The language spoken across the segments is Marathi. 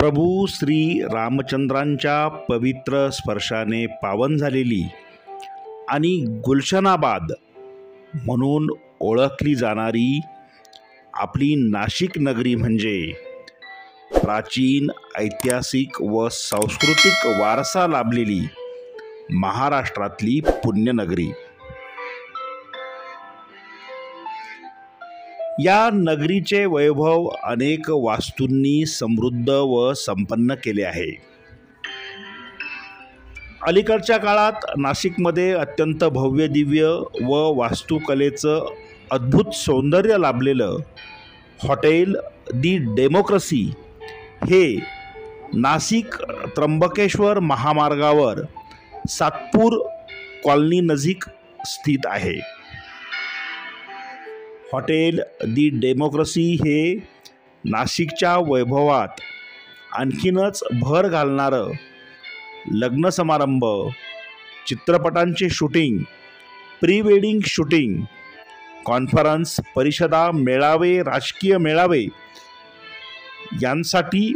प्रभू श्री रामचंद्रांच्या पवित्र स्पर्शाने पावन झालेली आणि गुलशनाबाद म्हणून ओळखली जाणारी आपली नाशिक नगरी म्हणजे प्राचीन, ऐतिहासिक व सांस्कृतिक वारसा लाभलेली महाराष्ट्रातली पुण्यनगरी। या नगरीचे वैभव अनेक वास्तूंनी समृद्ध व संपन्न केले आहे। अलीकडच्या काळात नाशिकमध्ये अत्यंत भव्य दिव्य व वास्तुकलेचं अद्भुत सौंदर्य लाभलेलं हॉटेल दी डेमोक्रसी हे नाशिक त्र्यंबकेश्वर महामार्गावर सातपूर कॉलनी नजीक स्थित आहे। हॉटेल दी डेमोक्रसी हे नाशिकच्या वैभवात आणखीनच भर घालणारं लग्न समारंभ, चित्रपटांचे shooting, pre wedding shooting, conference, परिषदा, मेळावे, राजकीय मेळावे यांसाठी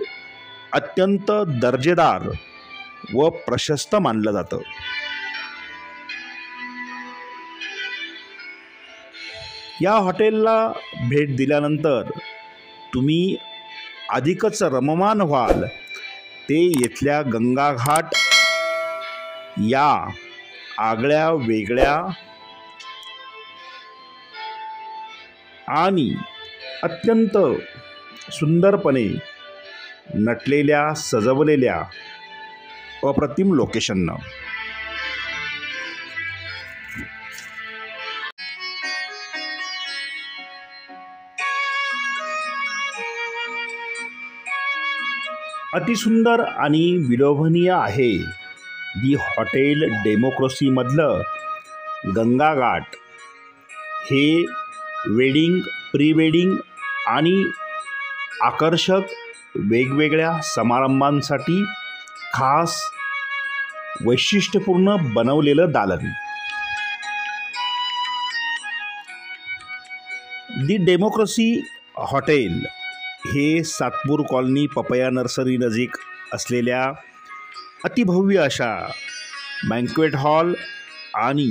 अत्यंत दर्जेदार व प्रशस्त मानलं जातं। या हॉटेलला भेट दिल्यानंतर तुम्ही अधिकच रममान व्हाल। ते येथल्या गंगाघाट या आगळ्या वेगळ्या आणि अत्यंत सुंदरपणे नटलेल्या, सजवलेल्या अप्रतिम लोकेशननं। अतिसुंदर आणि विलोभनीय आहे दी हॉटेल डेमोक्रसीमधलं गंगाघाट। हे वेडिंग, प्री वेडिंग आणि आकर्षक वेगवेगळ्या समारंभांसाठी खास वैशिष्ट्यपूर्ण बनवलेलं दालन। दी डेमोक्रसी हॉटेल हे सातपूर कॉलनी पपया नर्सरी नजीक असलेल्या अतिभव्य अशा बँक्वेट हॉल आणि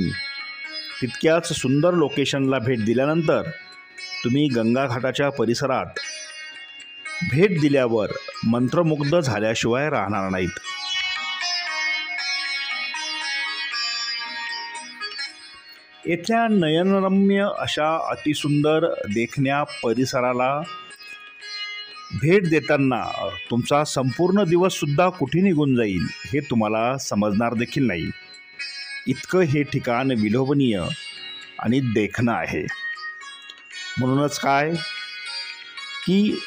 तितक्याच सुंदर लोकेशनला भेट दिल्यानंतर तुम्ही गंगाघाटाच्या परिसरात भेट दिल्यावर मंत्रमुग्ध झाल्याशिवाय राहणार नाहीत। येथल्या नयनरम्य अशा अतिसुंदर देखण्या परिसराला भेट देताना तुमचा संपूर्ण दिवससुद्धा कुठे निघून जाईल हे तुम्हाला समजणार देखील नाही, इतकं हे ठिकाण विलोभनीय आणि देखणं आहे। म्हणूनच काय की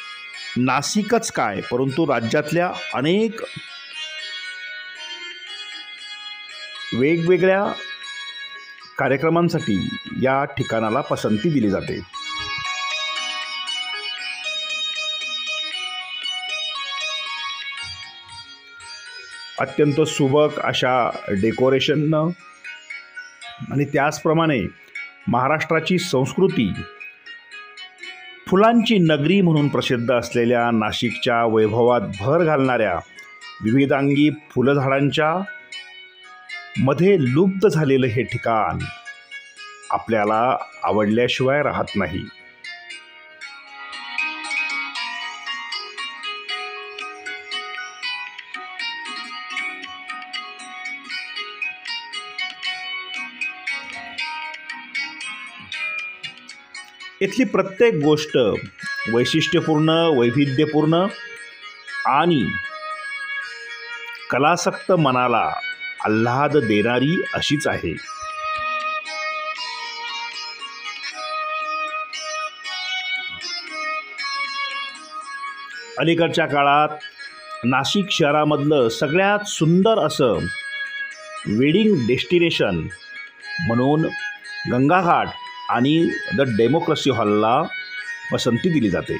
नाशिकच काय, परंतु राज्यातल्या अनेक वेगवेगळ्या कार्यक्रमांसाठी या ठिकाणाला पसंती दिली जाते। अत्यंत सुबक अशा डेकोरेशननं आणि त्याचप्रमाणे महाराष्ट्राची संस्कृती, फुलांची नगरी म्हणून प्रसिद्ध असलेल्या नाशिकच्या वैभवात भर घालणाऱ्या विविधांगी फुलझाडांच्या मध्ये लुप्त झालेलं हे ठिकाण आपल्याला आवडल्याशिवाय राहत नाही। इथली प्रत्येक गोष्ट वैशिष्ट्यपूर्ण, वैविध्यपूर्ण आणि कलासक्त मनाला आल्हाद देणारी अशीच आहे। अलीकडच्या काळात नाशिक शहरामधलं सगळ्यात सुंदर असं वेडिंग डेस्टिनेशन म्हणून गंगाघाट आणि द डेमोक्रसी हॉलला पसंती दिली जाते।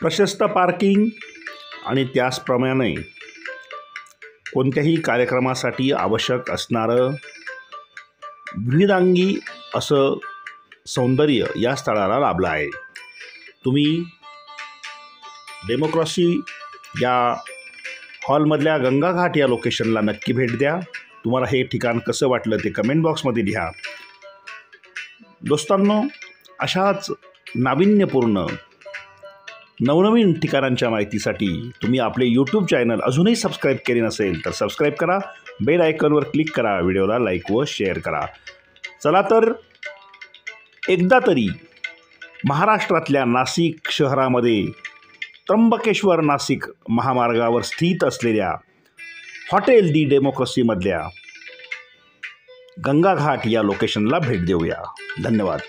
प्रशस्त पार्किंग आणि त्याचप्रमाणे कोणत्याही कार्यक्रमासाठी आवश्यक असणारं विविधांगी असं सौंदर्य या स्थळाला लाभलं आहे. तुम्ही डेमोक्रॉसी या हॉलमधल्या गंगा घाट या लोकेशनला नक्की भेट द्या. तुम्हाला हे ठिकाण कसं वाटलं ते कमेंट बॉक्समध्ये लिहा. दोस्तांनो, अशाच नाविन्यपूर्ण नवनवीन ठिकाणांच्या माहितीसाठी तुम्ही आपले यूट्यूब चॅनल अजूनही सबस्क्राईब केले नसेल तर सबस्क्राईब करा, बेल आयकॉनवर क्लिक करा, व्हिडिओला लाईक व शेअर करा. चला तर एकदा तरी महाराष्ट्रातल्या नाशिक शहरामध्ये त्र्यंबकेश्वर नाशिक महामार्गावर स्थित असलेल्या हॉटेल दी डेमोक्रसीमधल्या गंगा घाट या लोकेशनला भेट देऊया. धन्यवाद.